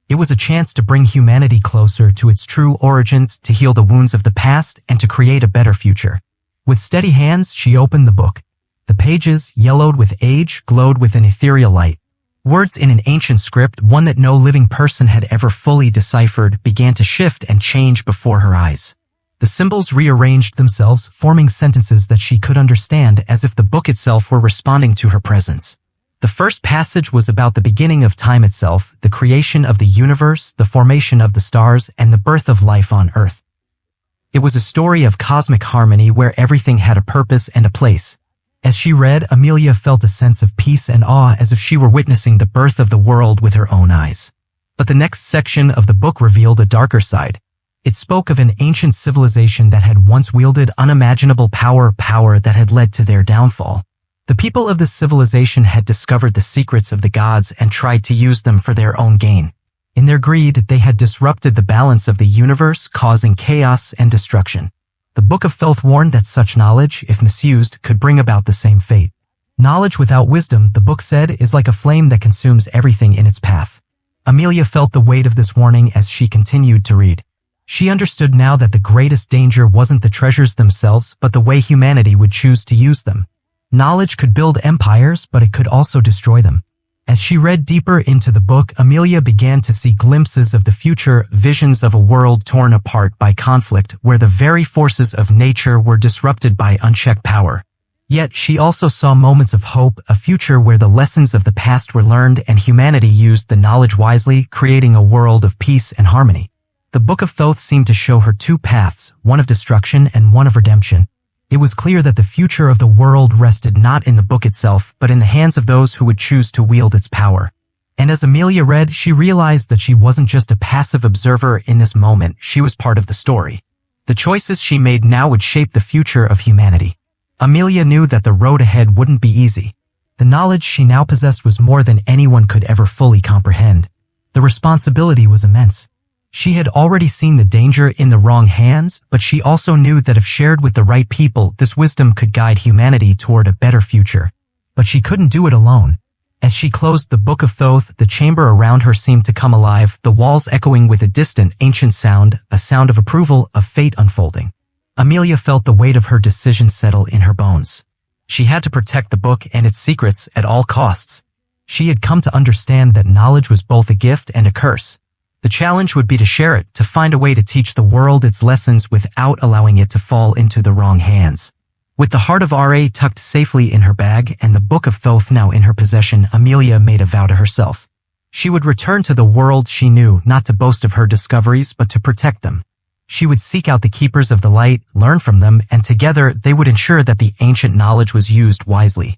It was a chance to bring humanity closer to its true origins, to heal the wounds of the past, and to create a better future. With steady hands, she opened the book. The pages, yellowed with age, glowed with an ethereal light. Words in an ancient script, one that no living person had ever fully deciphered, began to shift and change before her eyes. The symbols rearranged themselves, forming sentences that she could understand, as if the book itself were responding to her presence. The first passage was about the beginning of time itself, the creation of the universe, the formation of the stars, and the birth of life on Earth. It was a story of cosmic harmony where everything had a purpose and a place. As she read, Amelia felt a sense of peace and awe, as if she were witnessing the birth of the world with her own eyes. But the next section of the book revealed a darker side. It spoke of an ancient civilization that had once wielded unimaginable power that had led to their downfall. The people of this civilization had discovered the secrets of the gods and tried to use them for their own gain. In their greed, they had disrupted the balance of the universe, causing chaos and destruction. The Book of Thoth warned that such knowledge, if misused, could bring about the same fate. Knowledge without wisdom, the book said, is like a flame that consumes everything in its path. Amelia felt the weight of this warning as she continued to read. She understood now that the greatest danger wasn't the treasures themselves, but the way humanity would choose to use them. Knowledge could build empires, but it could also destroy them. As she read deeper into the book, Amelia began to see glimpses of the future, visions of a world torn apart by conflict, where the very forces of nature were disrupted by unchecked power. Yet she also saw moments of hope, a future where the lessons of the past were learned and humanity used the knowledge wisely, creating a world of peace and harmony. The Book of Thoth seemed to show her two paths, one of destruction and one of redemption. It was clear that the future of the world rested not in the book itself, but in the hands of those who would choose to wield its power. And as Amelia read, she realized that she wasn't just a passive observer in this moment, she was part of the story. The choices she made now would shape the future of humanity. Amelia knew that the road ahead wouldn't be easy. The knowledge she now possessed was more than anyone could ever fully comprehend. The responsibility was immense. She had already seen the danger in the wrong hands, but she also knew that if shared with the right people, this wisdom could guide humanity toward a better future. But she couldn't do it alone. As she closed the Book of Thoth, the chamber around her seemed to come alive, the walls echoing with a distant, ancient sound, a sound of approval, of fate unfolding. Amelia felt the weight of her decision settle in her bones. She had to protect the book and its secrets at all costs. She had come to understand that knowledge was both a gift and a curse. The challenge would be to share it, to find a way to teach the world its lessons without allowing it to fall into the wrong hands. With the heart of Ra tucked safely in her bag and the Book of Thoth now in her possession, Amelia made a vow to herself. She would return to the world she knew, not to boast of her discoveries, but to protect them. She would seek out the keepers of the light, learn from them, and together they would ensure that the ancient knowledge was used wisely.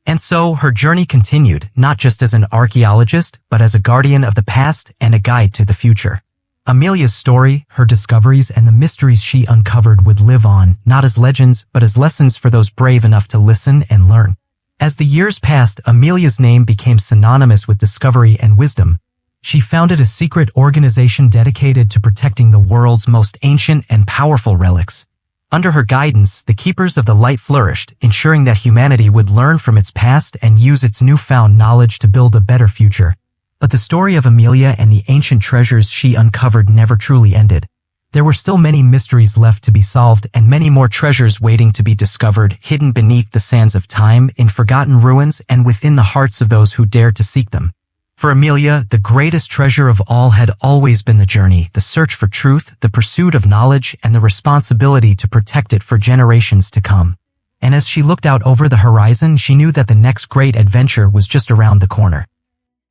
And so her journey continued, not just as an archaeologist, but as a guardian of the past and a guide to the future. Amelia's story, her discoveries, and the mysteries she uncovered would live on, not as legends, but as lessons for those brave enough to listen and learn. As the years passed, Amelia's name became synonymous with discovery and wisdom. She founded a secret organization dedicated to protecting the world's most ancient and powerful relics. Under her guidance, the Keepers of the Light flourished, ensuring that humanity would learn from its past and use its newfound knowledge to build a better future. But the story of Amelia and the ancient treasures she uncovered never truly ended. There were still many mysteries left to be solved and many more treasures waiting to be discovered, hidden beneath the sands of time, in forgotten ruins, and within the hearts of those who dared to seek them. For Amelia, the greatest treasure of all had always been the journey, the search for truth, the pursuit of knowledge, and the responsibility to protect it for generations to come. And as she looked out over the horizon, she knew that the next great adventure was just around the corner.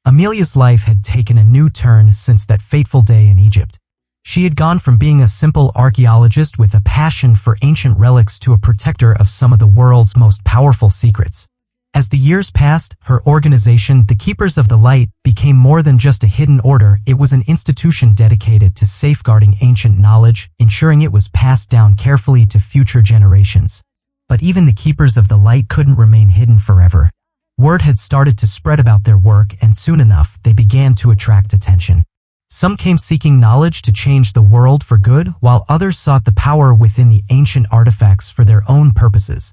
Amelia's life had taken a new turn since that fateful day in Egypt. She had gone from being a simple archaeologist with a passion for ancient relics to a protector of some of the world's most powerful secrets. As the years passed, her organization, the Keepers of the Light, became more than just a hidden order. It was an institution dedicated to safeguarding ancient knowledge, ensuring it was passed down carefully to future generations. But even the Keepers of the Light couldn't remain hidden forever. Word had started to spread about their work, and soon enough, they began to attract attention. Some came seeking knowledge to change the world for good, while others sought the power within the ancient artifacts for their own purposes.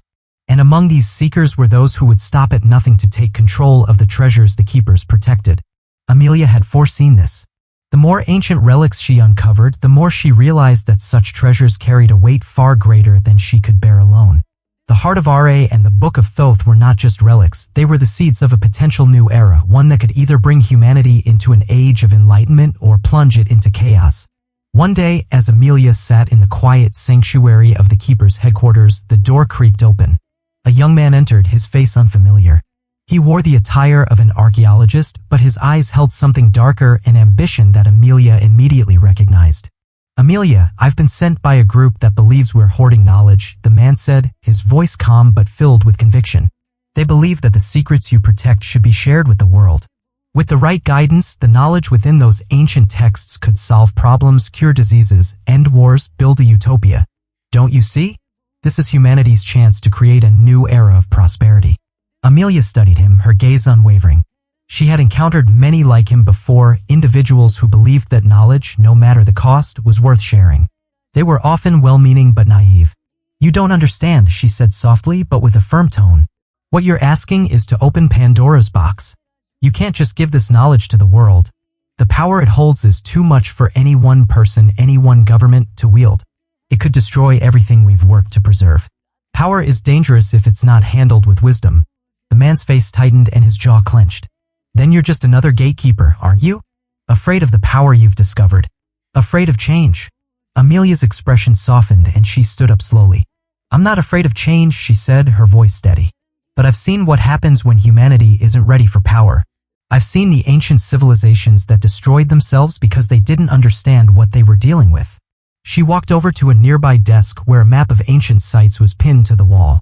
And among these seekers were those who would stop at nothing to take control of the treasures the keepers protected. Amelia had foreseen this. The more ancient relics she uncovered, the more she realized that such treasures carried a weight far greater than she could bear alone. The Heart of Ra and the Book of Thoth were not just relics, they were the seeds of a potential new era, one that could either bring humanity into an age of enlightenment or plunge it into chaos. One day, as Amelia sat in the quiet sanctuary of the keeper's headquarters, the door creaked open. A young man entered, his face unfamiliar. He wore the attire of an archaeologist, but his eyes held something darker, an ambition that Amelia immediately recognized. "Amelia, I've been sent by a group that believes we're hoarding knowledge," the man said, his voice calm but filled with conviction. "They believe that the secrets you protect should be shared with the world. With the right guidance, the knowledge within those ancient texts could solve problems, cure diseases, end wars, build a utopia. Don't you see? This is humanity's chance to create a new era of prosperity." Amelia studied him, her gaze unwavering. She had encountered many like him before, individuals who believed that knowledge, no matter the cost, was worth sharing. They were often well-meaning but naive. "You don't understand," she said softly but with a firm tone. "What you're asking is to open Pandora's box. You can't just give this knowledge to the world. The power it holds is too much for any one person, any one government to wield. It could destroy everything we've worked to preserve. Power is dangerous if it's not handled with wisdom." The man's face tightened and his jaw clenched. "Then you're just another gatekeeper, aren't you? Afraid of the power you've discovered. Afraid of change." Amelia's expression softened and she stood up slowly. "I'm not afraid of change," she said, her voice steady. "But I've seen what happens when humanity isn't ready for power. I've seen the ancient civilizations that destroyed themselves because they didn't understand what they were dealing with." She walked over to a nearby desk where a map of ancient sites was pinned to the wall.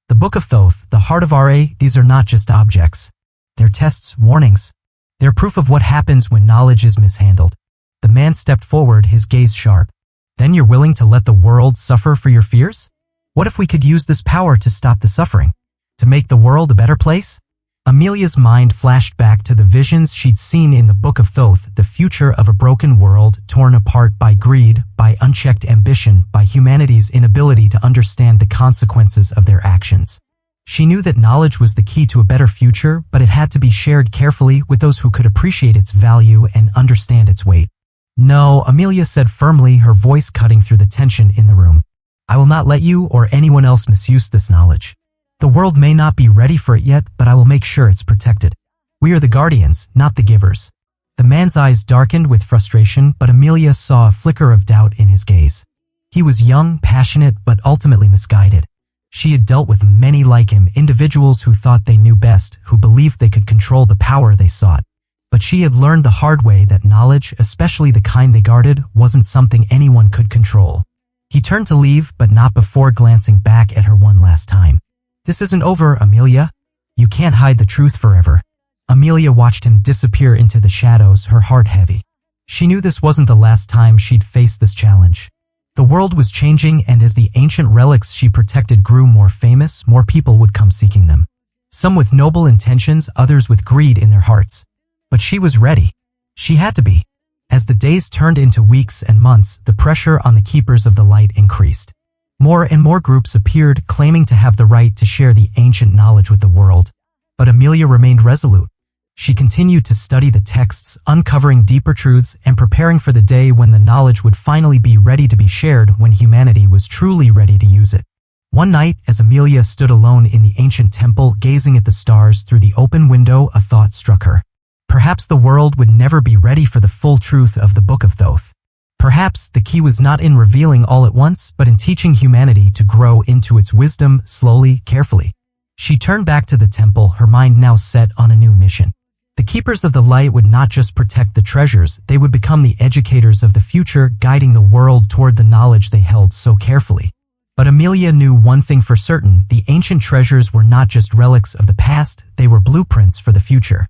The Book of Thoth, the Heart of Ra, these are not just objects. They're tests, warnings. They're proof of what happens when knowledge is mishandled. The man stepped forward, his gaze sharp. "Then you're willing to let the world suffer for your fears? What if we could use this power to stop the suffering? To make the world a better place?" Amelia's mind flashed back to the visions she'd seen in the Book of Thoth, the future of a broken world torn apart by greed, by unchecked ambition, by humanity's inability to understand the consequences of their actions. She knew that knowledge was the key to a better future, but it had to be shared carefully with those who could appreciate its value and understand its weight. "No," Amelia said firmly, her voice cutting through the tension in the room. "I will not let you or anyone else misuse this knowledge. The world may not be ready for it yet, but I will make sure it's protected. We are the guardians, not the givers." The man's eyes darkened with frustration, but Amelia saw a flicker of doubt in his gaze. He was young, passionate, but ultimately misguided. She had dealt with many like him, individuals who thought they knew best, who believed they could control the power they sought. But she had learned the hard way that knowledge, especially the kind they guarded, wasn't something anyone could control. He turned to leave, but not before glancing back at her one last time. "This isn't over, Amelia. You can't hide the truth forever." Amelia watched him disappear into the shadows, her heart heavy. She knew this wasn't the last time she'd face this challenge. The world was changing, and as the ancient relics she protected grew more famous, more people would come seeking them. Some with noble intentions, others with greed in their hearts. But she was ready. She had to be. As the days turned into weeks and months, the pressure on the keepers of the light increased. More and more groups appeared, claiming to have the right to share the ancient knowledge with the world. But Amelia remained resolute. She continued to study the texts, uncovering deeper truths and preparing for the day when the knowledge would finally be ready to be shared, when humanity was truly ready to use it. One night, as Amelia stood alone in the ancient temple, gazing at the stars through the open window, a thought struck her. Perhaps the world would never be ready for the full truth of the Book of Thoth. Perhaps the key was not in revealing all at once, but in teaching humanity to grow into its wisdom, slowly, carefully. She turned back to the temple, her mind now set on a new mission. The keepers of the light would not just protect the treasures, they would become the educators of the future, guiding the world toward the knowledge they held so carefully. But Amelia knew one thing for certain: the ancient treasures were not just relics of the past, they were blueprints for the future.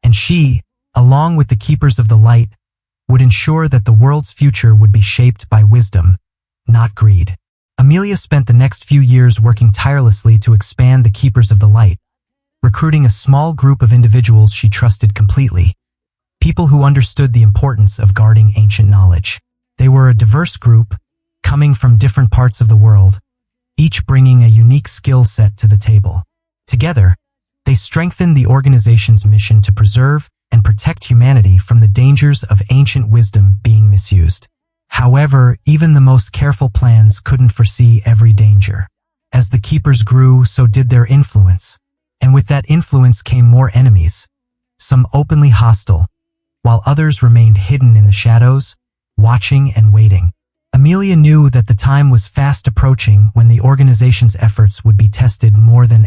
And she, along with the keepers of the light, would ensure that the world's future would be shaped by wisdom, not greed. Amelia spent the next few years working tirelessly to expand the keepers of the light, recruiting a small group of individuals she trusted completely, people who understood the importance of guarding ancient knowledge. They were a diverse group, coming from different parts of the world, each bringing a unique skill set to the table. Together, they strengthened the organization's mission to preserve, and protect humanity from the dangers of ancient wisdom being misused. However, even the most careful plans couldn't foresee every danger. As the keepers grew, so did their influence. And with that influence came more enemies, some openly hostile, while others remained hidden in the shadows, watching and waiting. Amelia knew that the time was fast approaching when the organization's efforts would be tested more than